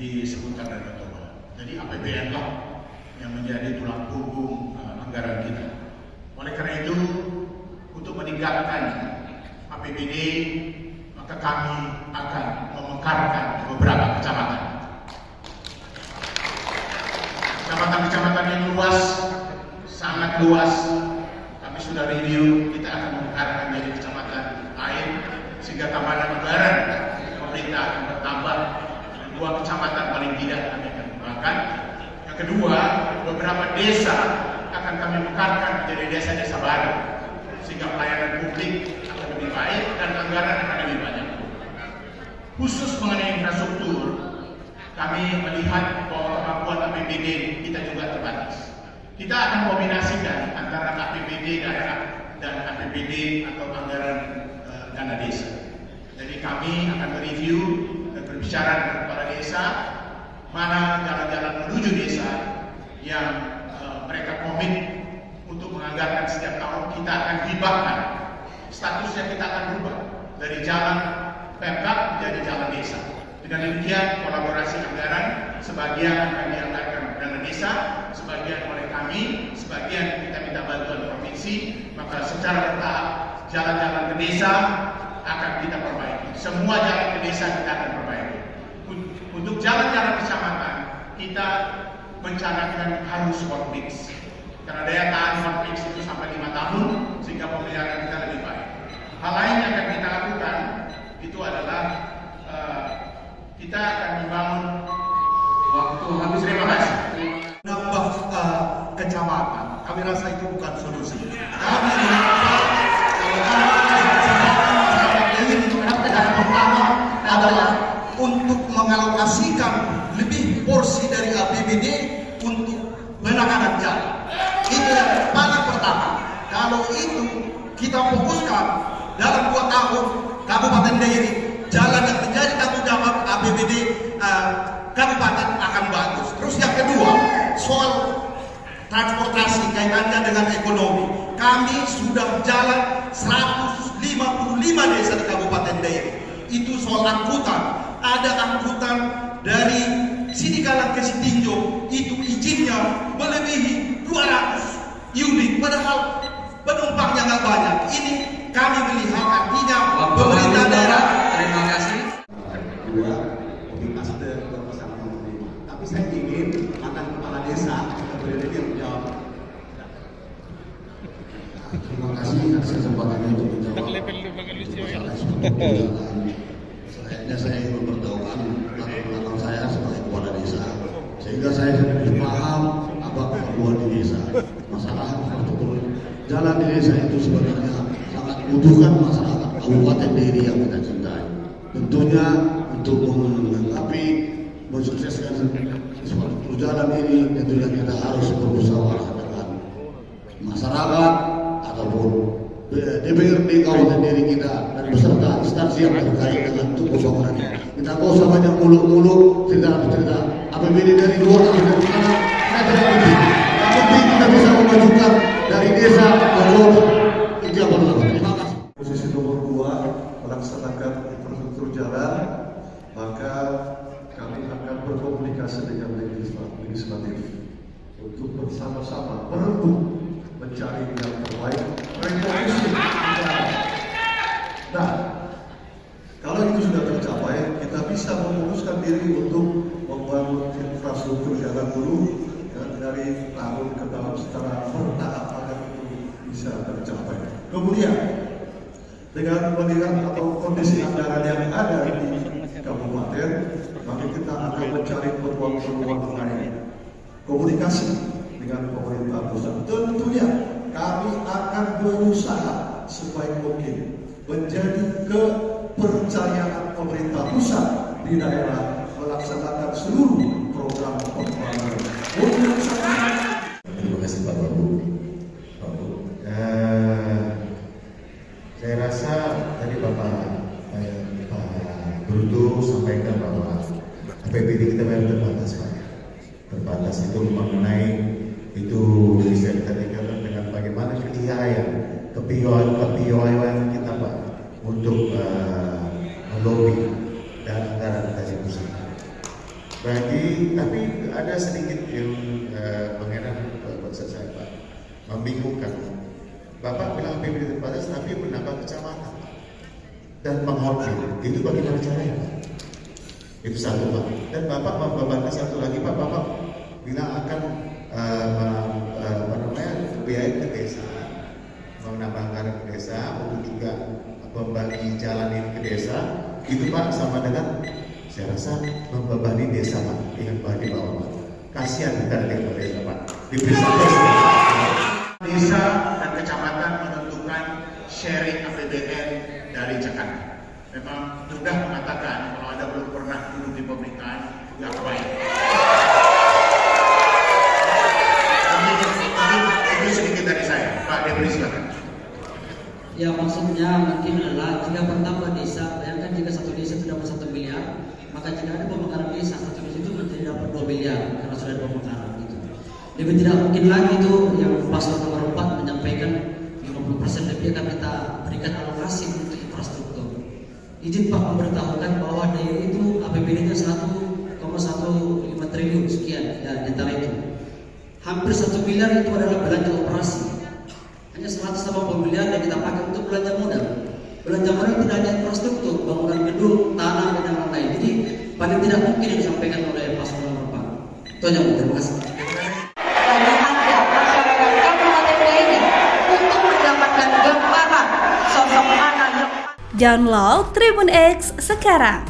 disebutkan dari Ketua. Jadi APBN lah yang menjadi tulang punggung anggaran kita. Oleh karena itu, untuk meningkatkan APBD, maka kami akan memekarkan beberapa kecamatan. Kecamatan-kecamatan yang luas, sangat luas. Kami sudah review, kita akan memekarkan menjadi kecamatan lain, sehingga tambahan anggaran pemerintah akan bertambah. 2 kecamatan paling tidak kami akan kembangkan. Yang kedua, beberapa desa akan kami mekarkan menjadi desa-desa baru, sehingga pelayanan publik akan lebih baik dan anggaran akan lebih banyak. Khusus mengenai infrastruktur, kami melihat bahwa kemampuan APBD kita juga terbatas. Kita akan kombinasikan antara APBD daerah dan APBD atau anggaran dana desa. Jadi kami akan mereview dan berbicara dengan kepala desa mana jalan-jalan menuju desa yang mereka komit untuk menganggarkan setiap tahun. Kita akan hibahkan, statusnya kita akan berubah dari jalan Pemkab menjadi jalan desa. Dengan demikian kolaborasi anggaran sebagian akan dianggarkan dana desa, sebagian oleh kami, sebagian kita minta bantuan provinsi. Maka secara bertahap jalan-jalan ke desa akan kita perbaiki. Semua jalan ke desa kita akan perbaiki. Untuk jalan-jalan kecamatan kita mencanangkan harus konflik, karena daya tahan konflik itu sampai 5 tahun, sehingga pemeliharaan kita lebih baik. Hal lain yang akan kita lakukan itu adalah kita akan membangun waktu habis. Terima kasih. Nambah kecamatan, kami rasa itu bukan solusi. Kami pertama adalah untuk mengalokasikan lebih porsi dari APBD untuk penanganan jalan. Itu yang paling pertama. Kalau itu kita fokuskan dalam 2 tahun, Kabupaten Dairi jalan yang menjadi tanggung jawab APBD kabupaten akan bagus. Terus yang kedua, soal transportasi kaitannya dengan ekonomi. Kami sudah jalan 155 desa di Kabupaten Dairi. Itu soal angkutan. Ada angkutan dari Sidikalang ke Sitinjau, itu izinnya melebihi 200 unit, padahal penumpangnya nggak banyak. Ini kami melihat artinya pemerintah daerah. Terima kasih. Kedua, komunikasi bersama pemerintah. Tapi saya ingin mantan kepala desa kemudian dia menjawab. Terima kasih atas kesempatannya untuk menjawab masalah struktur jalan. Selanjutnya saya ingin memberitahukan latar belakang saya sebagai kepala desa, sehingga saya lebih paham apa keperluan di desa. Masalah infrastruktur jalan di desa itu sebenarnya sangat membutuhkan masyarakat Kabupaten Dairi yang kita cintai. Tentunya untuk mengenggapi mensukseskan infrastruktur jalan ini, tentunya kita harus bermusyawarah dengan masyarakat ataupun DPRD Kabupaten Dairi kita dan beserta instansi yang terkait dengan untuk pembangunan ini. Kita nggak usah banyak muluk-muluk cerita APBD dari luar atau dari mana, kita tidak penting. Yang penting kita bisa memajukan dari desa ke kota. Itu yang perlu. Terima kasih. Posisi nomor 2, melaksanakan infrastruktur jalan, maka kami akan berkomunikasi dengan legislatif untuk bersama-sama berembuk mencari yang terbaik revolusi jalan. Nah, kalau itu sudah tercapai, kita bisa memuluskan diri untuk membangun infrastruktur jalan dulu dari tahun ke tahun secara bertahap agar itu bisa tercapai. Kemudian dengan melihat atau kondisi anggaran yang ada di kabupaten, maka kita akan mencari peluang-peluang lain. Komunikasi dengan pemerintah pusat. Tentunya kami akan berusaha sebaik mungkin menjadi kepercayaan pemerintah pusat di daerah melaksanakan seluruh program pembangunan. Terima kasih Pak Babu. Saya rasa tadi Bapak Bruto sampaikan bahwa APBD kita memang terbatas Pak. Terbatas itu mengenai itu bisa kita tinggalkan dengan bagaimana kepiawaian kita Pak untuk melobi dan anggaran dari pusat. Tapi ada sedikit yang mengherankan buat saya Pak, membingungkan. Bapak bilang APBD terbatas tapi menambah kecamatan dan penghotel, itu bagaimana caranya Pak? Itu satu Pak. Dan Bapak membebankan satu lagi Pak, Bapak bilang akan biaya ke desa, menambah anggaran ke desa untuk juga membagi jalan ini ke desa. Itu Pak sama dengan saya rasa membebani desa Pak dengan bahan di bawah Pak. Kasihan kita di desa Pak. Desa dan kecamatan menentukan sharing APBN dari Jakarta. Memang sudah mengatakan kalau Anda belum pernah duduk di pemerintahan, nggak baik. Itu sedikit dari saya, Pak Depri silakan. Ya, maksudnya mungkin adalah jika bertambah desa, bayangkan jika satu desa itu dapat 1 miliar, maka jika ada pemekaran desa, satu desa itu menjadi dapat 2 miliar karena sudah ada pemekaran gitu. Lebih tidak mungkin lagi itu yang pasal nomor 4 menyampaikan 50% lebih akan kita berikan alokasi untuk infrastruktur. Izin Pak memberitahukan bahwa daerah itu APBD-nya 1,15 triliun sekian ya, di antara itu. Hampir 1 miliar itu adalah belanja operasi. Hanya 180 miliar yang kita pakai untuk belanja modal. Belanja modal tidak hanya infrastruktur, bangunan gedung, tanah dan yang lain. Jadi paling tidak mungkin yang disampaikan oleh Pasal nomor 4. Itu aja, terima kasih. Bagi Anda masyarakat Kabupaten lainnya untuk mendapatkan gambaran sosok mana yang Download Tribun X sekarang,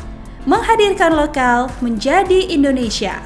menghadirkan lokal menjadi Indonesia.